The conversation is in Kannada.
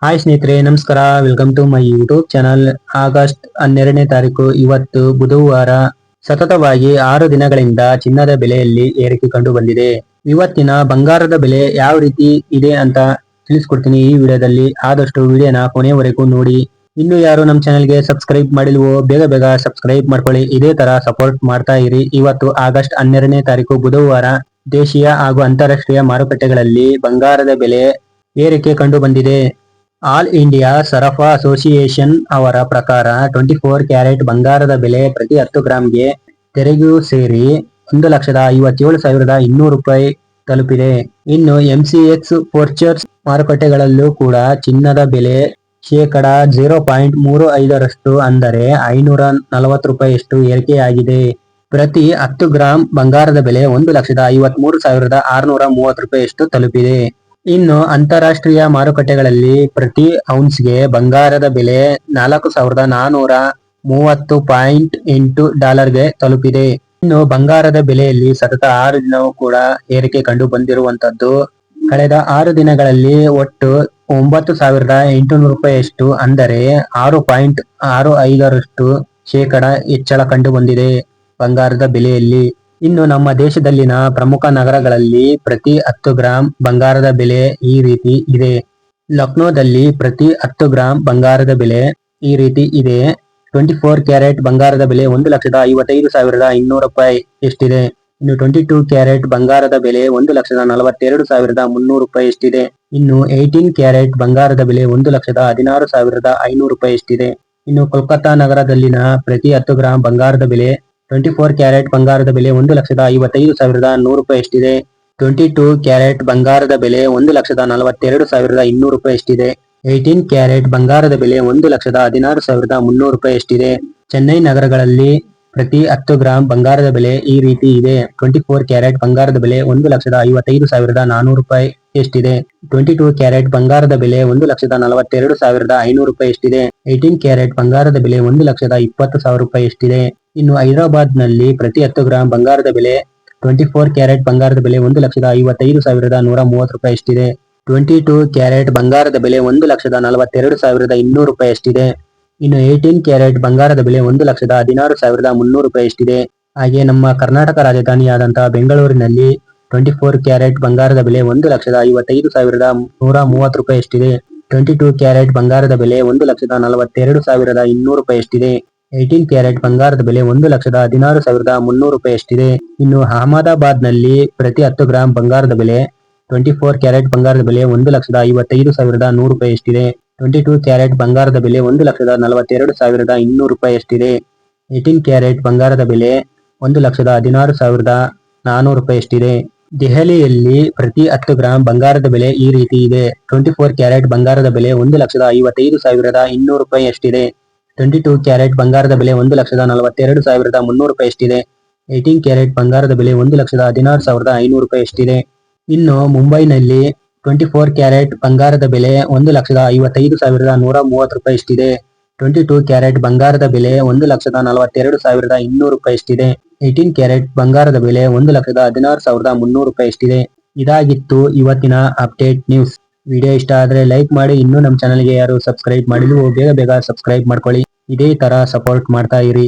ಹಾಯ್ ಸ್ನೇಹಿತರೆ, ನಮಸ್ಕಾರ. Welcome to my YouTube channel. August 12ನೇ ತಾರೀಕು ಇವತ್ತು ಬುಧವಾರ. ಸತತವಾಗಿ 6 ದಿನಗಳಿಂದ ಚಿನ್ನದ ಬೆಲೆಯಲ್ಲಿ ಏರಿಕೆ ಕಂಡು ಬಂದಿದೆ. ಇವತ್ತಿನ ಬಂಗಾರದ ಬೆಲೆ ಯಾವ ರೀತಿ ಇದೆ ಅಂತ ತಿಳಿಸ್ಕೊಡ್ತೀನಿ ಈ ವಿಡಿಯೋದಲ್ಲಿ. ಆದಷ್ಟು ವಿಡಿಯೋನ ಕೊನೆಯವರೆಗೂ ನೋಡಿ. ಇನ್ನು ಯಾರು ನಮ್ಮ ಚಾನಲ್ಗೆ ಸಬ್ಸ್ಕ್ರೈಬ್ ಮಾಡಿಲ್ವೋ ಬೇಗ ಬೇಗ ಸಬ್ಸ್ಕ್ರೈಬ್ ಮಾಡ್ಕೊಳ್ಳಿ. ಇದೇ ತರ ಸಪೋರ್ಟ್ ಮಾಡ್ತಾ ಇರಿ. ಇವತ್ತು ಆಗಸ್ಟ್ 12ನೇ ತಾರೀಕು ಬುಧವಾರ ದೇಶೀಯ ಹಾಗೂ ಅಂತಾರಾಷ್ಟ್ರೀಯ ಮಾರುಕಟ್ಟೆಗಳಲ್ಲಿ ಬಂಗಾರದ ಬೆಲೆ ಏರಿಕೆ ಕಂಡು ಬಂದಿದೆ. ಆಲ್ ಇಂಡಿಯಾ ಸರಫಾ ಅಸೋಸಿಯೇಷನ್ ಅವರ ಪ್ರಕಾರ 24 ಕ್ಯಾರೆಟ್ ಬಂಗಾರದ ಬೆಲೆ ಪ್ರತಿ 10 ಗ್ರಾಂಗೆ ತೆರಿಗೆಯೂ ಸೇರಿ 1,57,200 ರೂಪಾಯಿ ತಲುಪಿದೆ. ಇನ್ನು ಎಂಸಿಎಕ್ಸ್ ಫ್ಯೂಚರ್ಸ್ ಮಾರುಕಟ್ಟೆಗಳಲ್ಲೂ ಕೂಡ ಚಿನ್ನದ ಬೆಲೆ ಶೇಕಡಾ 0.35ರಷ್ಟು ಅಂದರೆ 540 ರೂಪಾಯಿಯಷ್ಟು ಏರಿಕೆಯಾಗಿದೆ. ಪ್ರತಿ 10 ಗ್ರಾಂ ಬಂಗಾರದ ಬೆಲೆ 1,53,630 ರೂಪಾಯಿಯಷ್ಟು ತಲುಪಿದೆ. ಇನ್ನು ಅಂತಾರಾಷ್ಟ್ರೀಯ ಮಾರುಕಟ್ಟೆಗಳಲ್ಲಿ ಪ್ರತಿ ಔನ್ಸ್ಗೆ ಬಂಗಾರದ ಬೆಲೆ 4,430.8 ಡಾಲರ್ಗೆ ತಲುಪಿದೆ. ಇನ್ನು ಬಂಗಾರದ ಬೆಲೆಯಲ್ಲಿ ಸತತ 6 ದಿನವೂ ಕೂಡ ಏರಿಕೆ ಕಂಡು ಬಂದಿರುವಂತದ್ದು. ಕಳೆದ 6 ದಿನಗಳಲ್ಲಿ ಒಟ್ಟು 9,800 ರೂಪಾಯಿಯಷ್ಟು ಅಂದರೆ 6.65ರಷ್ಟು ಶೇಕಡಾ ಹೆಚ್ಚಳ ಕಂಡು ಬಂದಿದೆ ಬಂಗಾರದ ಬೆಲೆಯಲ್ಲಿ. ಇನ್ನು ನಮ್ಮ ದೇಶದಲ್ಲಿನ ಪ್ರಮುಖ ನಗರಗಳಲ್ಲಿ ಪ್ರತಿ 10 ಗ್ರಾಂ ಬಂಗಾರದ ಬೆಲೆ ಈ ರೀತಿ ಇದೆ. ಲಕ್ನೋದಲ್ಲಿ ಪ್ರತಿ 10 ಗ್ರಾಂ ಬಂಗಾರದ ಬೆಲೆ ಈ ರೀತಿ ಇದೆ. 24 ಕ್ಯಾರೆಟ್ ಬಂಗಾರದ ಬೆಲೆ 1,55,200 ರೂಪಾಯಿ ಎಷ್ಟಿದೆ. ಇನ್ನು 22 ಕ್ಯಾರೆಟ್ ಬಂಗಾರದ ಬೆಲೆ 1,42,300 ರೂಪಾಯಿ ಎಷ್ಟಿದೆ. ಇನ್ನು 18 ಕ್ಯಾರೆಟ್ ಬಂಗಾರದ ಬೆಲೆ 1,16,500 ರೂಪಾಯಿ ಎಷ್ಟಿದೆ. ಇನ್ನು ಕೋಲ್ಕತ್ತಾ ನಗರದಲ್ಲಿನ ಪ್ರತಿ 10 ಗ್ರಾಂ ಬಂಗಾರದ ಬೆಲೆ 24 ಕ್ಯಾರೆಟ್ ಬಂಗಾರದ ಬೆಲೆ 1,55,100 ರೂಪಾಯಿ ಎಷ್ಟಿದೆ. 22 ಕ್ಯಾರೆಟ್ ಬಂಗಾರದ ಬೆಲೆ 1,42,200 ರೂಪಾಯಿ ಎಷ್ಟಿದೆ. 18 ಕ್ಯಾರೆಟ್ ಬಂಗಾರದ ಬೆಲೆ 1,16,300 ರೂಪಾಯಿ ಎಷ್ಟಿದೆ. ಚೆನ್ನೈ ನಗರಗಳಲ್ಲಿ ಪ್ರತಿ 10 ಗ್ರಾಂ ಬಂಗಾರದ ಬೆಲೆ ಈ ರೀತಿ ಇದೆ. 24 ಕ್ಯಾರೆಟ್ ಬಂಗಾರದ ಬೆಲೆ 1,55,400 ರೂಪಾಯಿ ಎಷ್ಟಿದೆ. 22 ಕ್ಯಾರೆಟ್ ಬಂಗಾರದ ಬೆಲೆ 1,42,500 ರೂಪಾಯಿ ಎಷ್ಟಿದೆ. 18 ಕ್ಯಾರೆಟ್ ಬಂಗಾರದ ಬೆಲೆ 1,20,000 ರೂಪಾಯಿ ಎಷ್ಟಿದೆ. ಇನ್ನು ಹೈದರಾಬಾದ್ ನಲ್ಲಿ ಪ್ರತಿ 10 ಗ್ರಾಂ ಬಂಗಾರದ ಬೆಲೆ 24 ಕ್ಯಾರೆಟ್ ಬಂಗಾರದ ಬೆಲೆ 1,55,130 ರೂಪಾಯಿ ಎಷ್ಟಿದೆ. 22 ಕ್ಯಾರೆಟ್ ಬಂಗಾರದ ಬೆಲೆ 1,42,200 ರೂಪಾಯಿ ಎಷ್ಟಿದೆ. ಇನ್ನು 18 ಕ್ಯಾರೆಟ್ ಬಂಗಾರದ ಬೆಲೆ 1,16,300 ರೂಪಾಯಿ ಎಷ್ಟಿದೆ. ಹಾಗೆ ನಮ್ಮ ಕರ್ನಾಟಕ ರಾಜಧಾನಿಯಾದಂತಹ ಬೆಂಗಳೂರಿನಲ್ಲಿ 24 ಕ್ಯಾರೆಟ್ ಬಂಗಾರದ ಬೆಲೆ 1,55,130 ರೂಪಾಯಿ ಎಷ್ಟಿದೆ. 22 ಕ್ಯಾರೆಟ್ ಬಂಗಾರದ ಬೆಲೆ 1,42,200 ರೂಪಾಯಿ ಎಷ್ಟಿದೆ. 18 ಕ್ಯಾರೆಟ್ ಬಂಗಾರದ ಬೆಲೆ 1,16,300 ರೂಪಾಯಿ ಎಷ್ಟಿದೆ. ಇನ್ನು ಅಹಮದಾಬಾದ್ ನಲ್ಲಿ ಪ್ರತಿ 10 ಗ್ರಾಂ ಬಂಗಾರದ ಬೆಲೆ 24 ಕ್ಯಾರೆಟ್ ಬಂಗಾರದ ಬೆಲೆ 1,55,100 ರೂಪಾಯಿ ಎಷ್ಟಿದೆ. 22 ಕ್ಯಾರೆಟ್ ಬಂಗಾರದ ಬೆಲೆ 1,42,200 ರೂಪಾಯಿ ಎಷ್ಟಿದೆ. 18 ಕ್ಯಾರೆಟ್ ಬಂಗಾರದ ಬೆಲೆ 1,16,400 ರೂಪಾಯಿ ಎಷ್ಟಿದೆ. ದೆಹಲಿಯಲ್ಲಿ ಪ್ರತಿ 10 ಗ್ರಾಂ ಬಂಗಾರದ ಬೆಲೆ ಈ ರೀತಿ ಇದೆ. 24 ಕ್ಯಾರೆಟ್ ಬಂಗಾರದ ಬೆಲೆ 1,55,200 ರೂಪಾಯಿ ಎಷ್ಟಿದೆ. 22 ಕ್ಯಾರೆಟ್ ಬಂಗಾರದ ಬೆಲೆ 1,42,300 ರೂಪಾಯಿ ಎಷ್ಟಿದೆ. 18 ಕ್ಯಾರೆಟ್ ಬಂಗಾರದ ಬೆಲೆ 1,16,500 ರೂಪಾಯಿ ಎಷ್ಟಿದೆ. ಇನ್ನು ಮುಂಬೈನಲ್ಲಿ 24 ಕ್ಯಾರೆಟ್ ಬಂಗಾರದ ಬೆಲೆ 1,55,130 ರೂಪಾಯಿ ಎಷ್ಟಿದೆ. 22 ಕ್ಯಾರೆಟ್ ಬಂಗಾರದ ಬೆಲೆ 1,42,200 ರೂಪಾಯಿ ಎಷ್ಟಿದೆ. 18 ಕ್ಯಾರೆಟ್ ಬಂಗಾರದ ಬೆಲೆ 1,16,300 ರೂಪಾಯಿ ಎಷ್ಟಿದೆ. ಇದಾಗಿತ್ತು ಇವತ್ತಿನ ಅಪ್ಡೇಟ್ ನ್ಯೂಸ್. ವಿಡಿಯೋ ಇಷ್ಟ ಆದ್ರೆ ಲೈಕ್ ಮಾಡಿ. ಇನ್ನೂ ನಮ್ಮ ಚಾನಲ್ಗೆ ಯಾರು ಸಬ್ಸ್ಕ್ರೈಬ್ ಮಾಡಿಲ್ವೋ ಬೇಗ ಬೇಗ ಸಬ್ಸ್ಕ್ರೈಬ್ ಮಾಡ್ಕೊಳ್ಳಿ. ಇದೇ ತರ ಸಪೋರ್ಟ್ ಮಾಡ್ತಾ ಇರಿ.